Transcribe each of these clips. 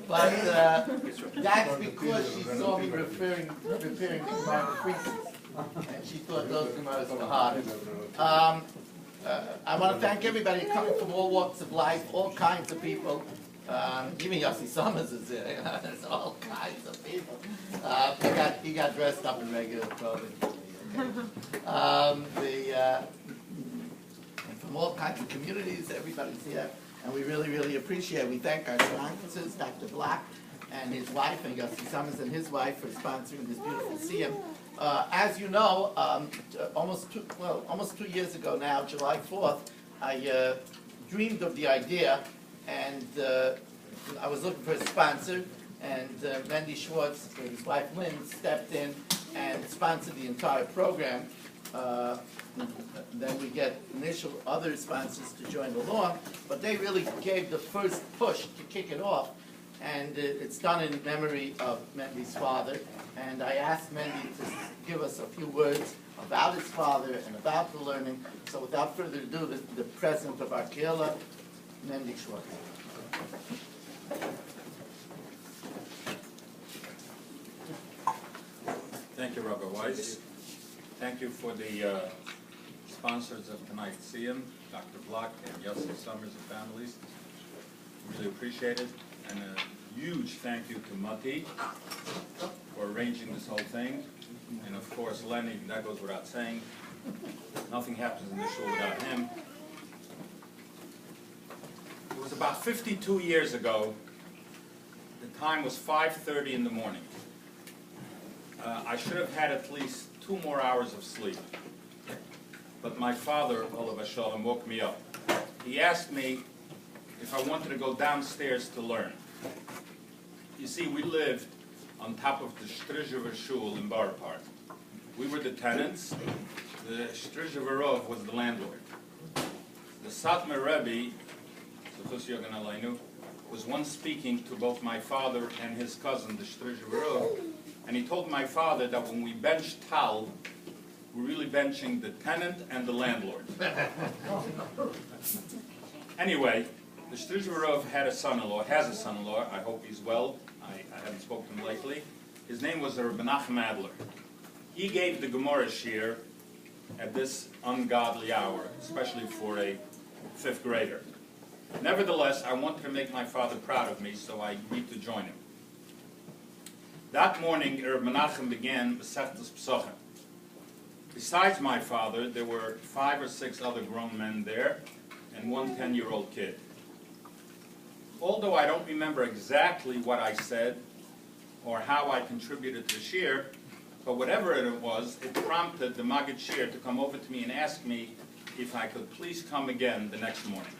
But that's because she saw me preparing the Gemara Creases, and she thought those Gemaras were hard. I want to thank everybody coming from all walks of life, all kinds of people. Even Yossi Summers is there. There's all kinds of people. He got dressed up in regular clothing. And from all kinds of communities, everybody's here. And we really, really appreciate it. We thank our sponsors, Dr. Black and his wife, and Yossi Summers and his wife for sponsoring this beautiful siyum. As you know, almost 2 years ago now, July 4th, I dreamed of the idea, and I was looking for a sponsor, and Mendy Schwartz, his wife Lynn, stepped in and sponsored the entire program. Then we get initial other sponsors to join along, but they really gave the first push to kick it off, and it's done in memory of Mendy's father. And I asked Mendy to give us a few words about his father and about the learning. So without further ado, the president of our Kehillah, Mendy Schwartz. Thank you, Rabbi Weiss. Thank you for the sponsors of tonight's siyum, Dr. Block and Yossi Summers and families. Really appreciate it. And a huge thank you to Mati for arranging this whole thing. And of course, Lenny, that goes without saying. Nothing happens in this show without him. It was about 52 years ago. The time was 5:30 in the morning. I should have had at least 2 more hours of sleep. But my father, Olav Shalom, woke me up. He asked me if I wanted to go downstairs to learn. You see, we lived on top of the Strizhever Shul in Borough Park. We were the tenants. The Strizhever Rov was the landlord. The Satmar Rebbe, was once speaking to both my father and his cousin, the Strizhever Rov, and he told my father that when we bench tal, we're really benching the tenant and the landlord. Anyway, the Strizhever Rov had a son-in-law, has a son-in-law. I hope he's well. I haven't spoken to him lately. His name was Menachem Adler. He gave the Gemara shir at this ungodly hour, especially for a 5th grader. Nevertheless, I wanted to make my father proud of me, so I agreed to join him. That morning, Menachem began Masechtas Pesachim. Besides my father, there were 5 or 6 other grown men there, and one 10-year-old kid. Although I don't remember exactly what I said or how I contributed to shir, but whatever it was, it prompted the Maggid Shir to come over to me and ask me if I could please come again the next morning.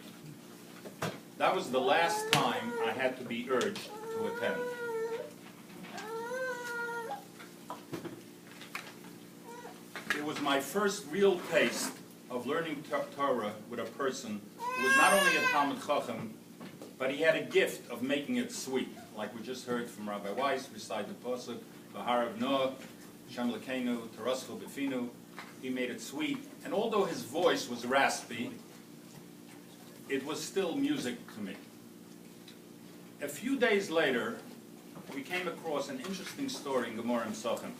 That was the last time I had to be urged to attend. It was my first real taste of learning Torah with a person who was not only a Talmid Chacham, but he had a gift of making it sweet, like we just heard from Rabbi Weiss recite the pasuk, V'harav Noah, Shem Lekeinu, Tarascho Befinu. He made it sweet, and although his voice was raspy, it was still music to me. A few days later, we came across an interesting story in Gemara Pesachim,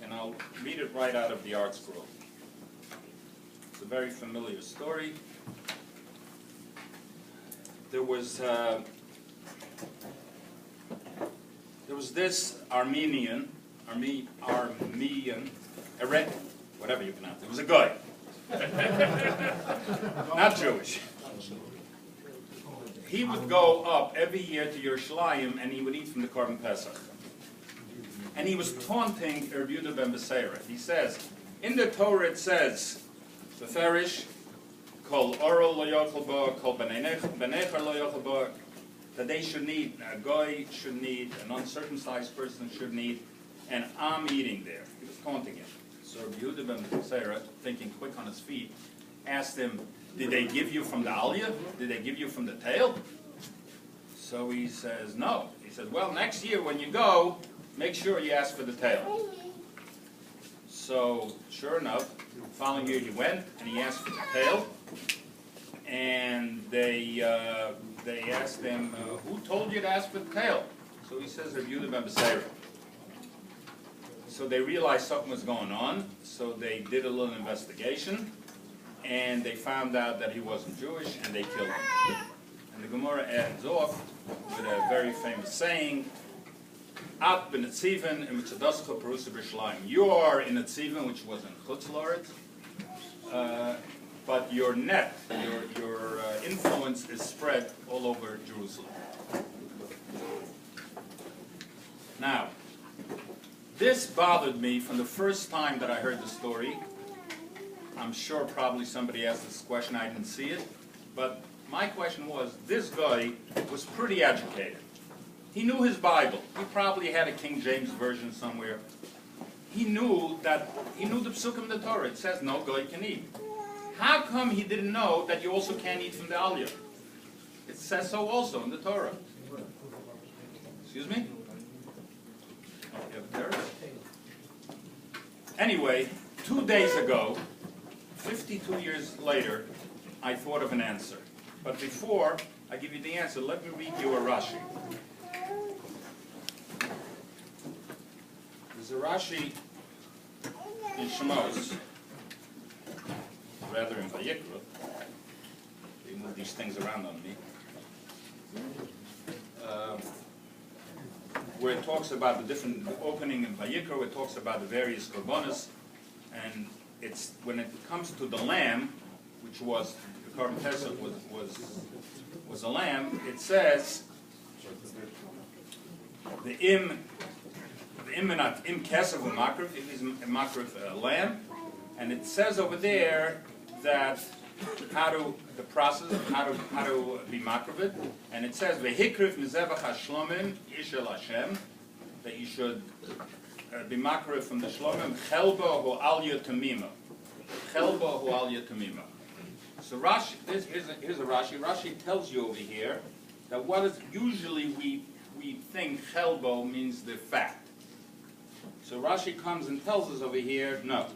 and I'll read it right out of the Art Scroll. It's a very familiar story. There was this Armenian, whatever you pronounce it. It was a guy, not Jewish. He would go up every year to Yerushalayim and he would eat from the Korban Pesach. And he was taunting Reb Yehuda ben Beseira. He says, in the Torah it says, Beferish, Kol Oro lo yochel bo, Kol Benecher lo yochel bo, that they should need, a guy should need, an uncircumcised person should need, and I'm eating there. He was taunting him. So Reb Yehuda ben Beseira, thinking quick on his feet, asked him, did they give you from the aliyah? Did they give you from the tail? So he says, no. He says, well, next year when you go, make sure you ask for the tail. So, sure enough, the following year he went and he asked for the tail. And they they asked him, who told you to ask for the tail? So he says, Rabbi Yehuda ben Beseira. So they realized something was going on, so they did a little investigation, and they found out that he wasn't Jewish, and they killed him. And the Gemara ends off with a very famous saying, At b'netziven imitzadoscha perusa b'shlayim. You are in Netziven, which was in Chutz La'aretz, but your net, your influence is spread all over Jerusalem. Now, this bothered me from the first time that I heard the story. I'm sure probably somebody asked this question, I didn't see it, but my question was, this guy was pretty educated. He knew his Bible. He probably had a King James version somewhere. He knew the Psukim in the Torah. It says no guy can eat. How come he didn't know that you also can't eat from the aliyah? It says so also in the Torah. Excuse me? Oh, yeah, there it is. Anyway, 2 days ago, 52 years later, I thought of an answer. But before I give you the answer, let me read you a Rashi. There's a Rashi in Shemos, rather in Vayikra. They move these things around on me. Where it talks about the different opening in Vayikra, where it talks about the various korbanos, and it's when it comes to the lamb, which was the korban pesach was a lamb. It says the im kesav u'makrif, it is a makrif lamb, and it says over there that the process of how to be makrivit, and it says vehikrif mizevach hashlomim ishel Hashem, that you should be makrif from the shlomim chelba hu alya tamima, chelba hu alya tamima. So Rashi, here's a Rashi. Rashi tells you over here that what is usually we think chelbo means the fat. So Rashi comes and tells us over here, no.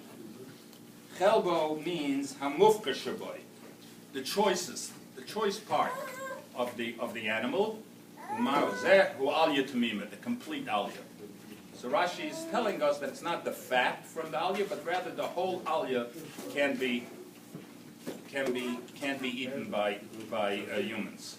Chelbo means hamufka shaboy, the choice part of the animal, the complete aliyah. So Rashi is telling us that it's not the fat from the aliyah, but rather the whole aliyah can be eaten by humans.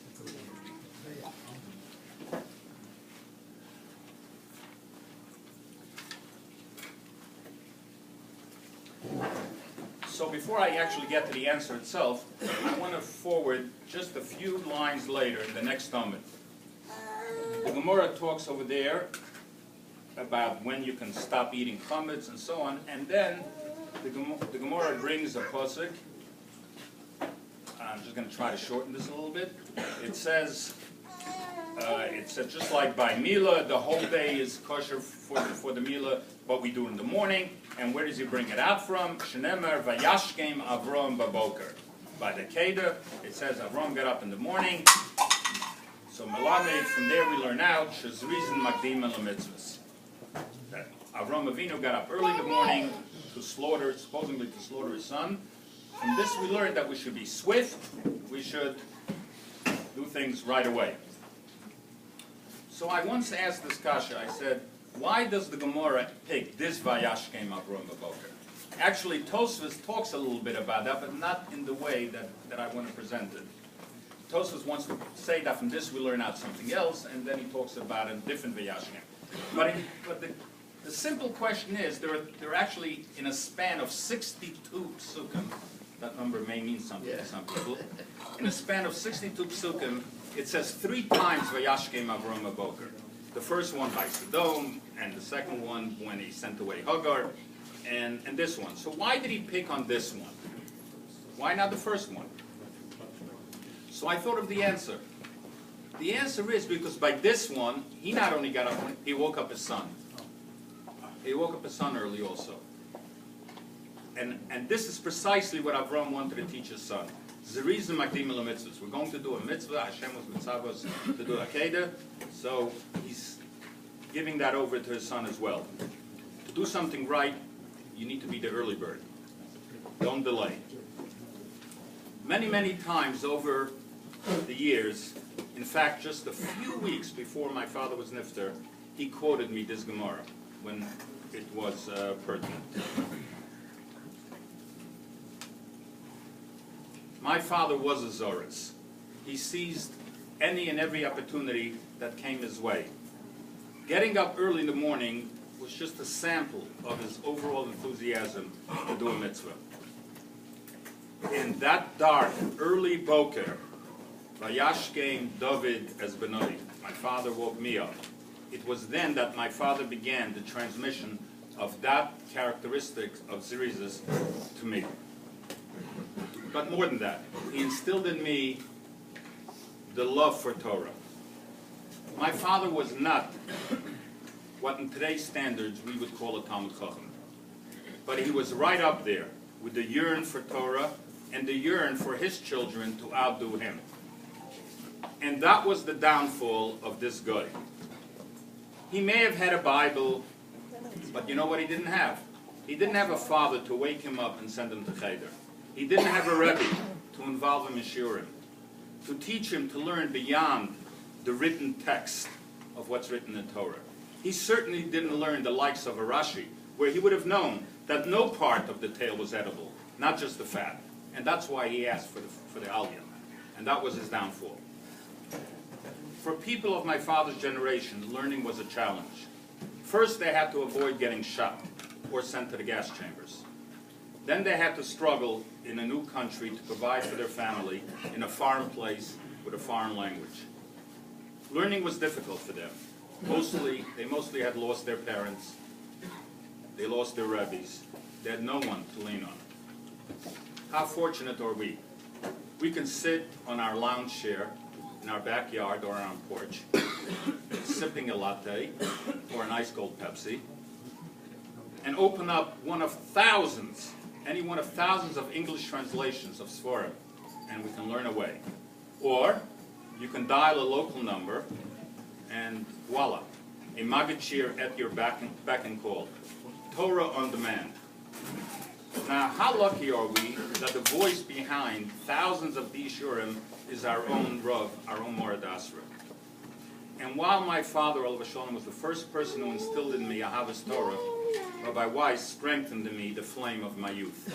So before I actually get to the answer itself, I want to forward just a few lines later in the next Talmud. The Gemara talks over there about when you can stop eating chametz and so on, and then the Gemara brings a pasuk. I'm just going to try to shorten this a little bit. It says just like by Mila, the whole day is kosher for the Mila, what we do in the morning. And where does he bring it out from? Shenemer vayashkem Avram baboker. By the Keda, it says Avram got up in the morning. So Melamed, from there we learn out shezrizin makdim lemitzvos. That Avram Avinu got up early in the morning to slaughter, supposedly to slaughter his son. From this we learned that we should be swift. We should do things right away. So I once asked this kasha. I said, why does the Gemara pick this Vayashkem Avram Baboker? Actually, Tosfos talks a little bit about that, but not in the way that I want to present it. Tosfos wants to say that from this we learn out something else, and then he talks about a different Vayashkem. But the simple question is, they're actually in a span of 62 psukim. That number may mean something to some people. In a span of 62 psukim, it says 3 times Vayashkem Avram Baboker. The first one by Sodom, and the second one when he sent away Hagar, and this one. So why did he pick on this one? Why not the first one? So I thought of the answer. The answer is because by this one, he not only got up, he woke up his son. He woke up his son early also. And this is precisely what Avram wanted to teach his son. Zerizim makdim mitzvahs. We're going to do a mitzvah. Hashem was mitzvahs to do a keder. So he's giving that over to his son as well. To do something right, you need to be the early bird. Don't delay. Many, many times over the years, In fact, just a few weeks before my father was nifter, he quoted me this Gemara when it was pertinent. My father was a Zoris. He seized any and every opportunity that came his way. Getting up early in the morning was just a sample of his overall enthusiasm to do a mitzvah. In that dark, early boker, Vayashkem David as Benoi, my father woke me up. It was then that my father began the transmission of that characteristic of Zerizus to me. But more than that, he instilled in me the love for Torah. My father was not what in today's standards we would call a Talmud Chacham. But he was right up there with the yearn for Torah and the yearn for his children to outdo him. And that was the downfall of this guy. He may have had a Bible, but you know what he didn't have? He didn't have a father to wake him up and send him to Cheder. He didn't have a Rebbe to involve him in Shiurim, to teach him to learn beyond the written text of what's written in Torah. He certainly didn't learn the likes of a Rashi, where he would have known that no part of the tail was edible, not just the fat. And that's why he asked for the aliyah. And that was his downfall. For people of my father's generation, learning was a challenge. First, they had to avoid getting shot or sent to the gas chambers. Then they had to struggle in a new country to provide for their family in a foreign place with a foreign language. Learning was difficult for them. They mostly had lost their parents. They lost their rabbis. They had no one to lean on. How fortunate are we? We can sit on our lounge chair in our backyard or on our porch, sipping a latte or an ice cold Pepsi, and open up any one of thousands of English translations of Sforim, and we can learn away. Or you can dial a local number, and voila, a magachir at your beck and call. Torah on demand. Now, how lucky are we that the voice behind thousands of these shurim is our own Rav, our own Morad Asra. And while my father, Olav Shalom, was the first person who instilled in me Ahavas Torah, Rabbi Weiss strengthened in me the flame of my youth.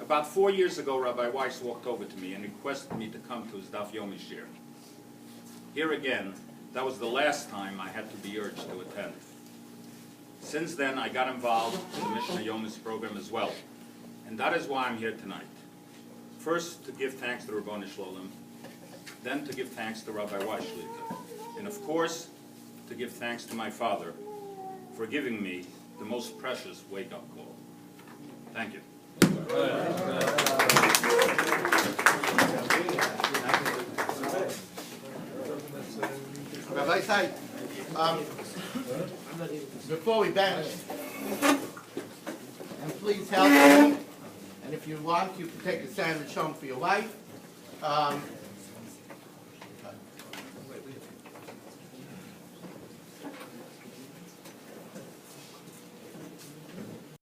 About 4 years ago, Rabbi Weiss walked over to me and requested me to come to his Daf Yomi shir. Here again, that was the last time I had to be urged to attend. Since then, I got involved in the Mishnah Yomis program as well. And that is why I'm here tonight. First, to give thanks to Rabboni Shlolem, then to give thanks to Rabbi Weiss Shlita, and of course, to give thanks to my father for giving me the most precious wake-up call. Thank you. Rabbi Sai, before we banish, and please help me, and if you want, you can take a sandwich home for your wife.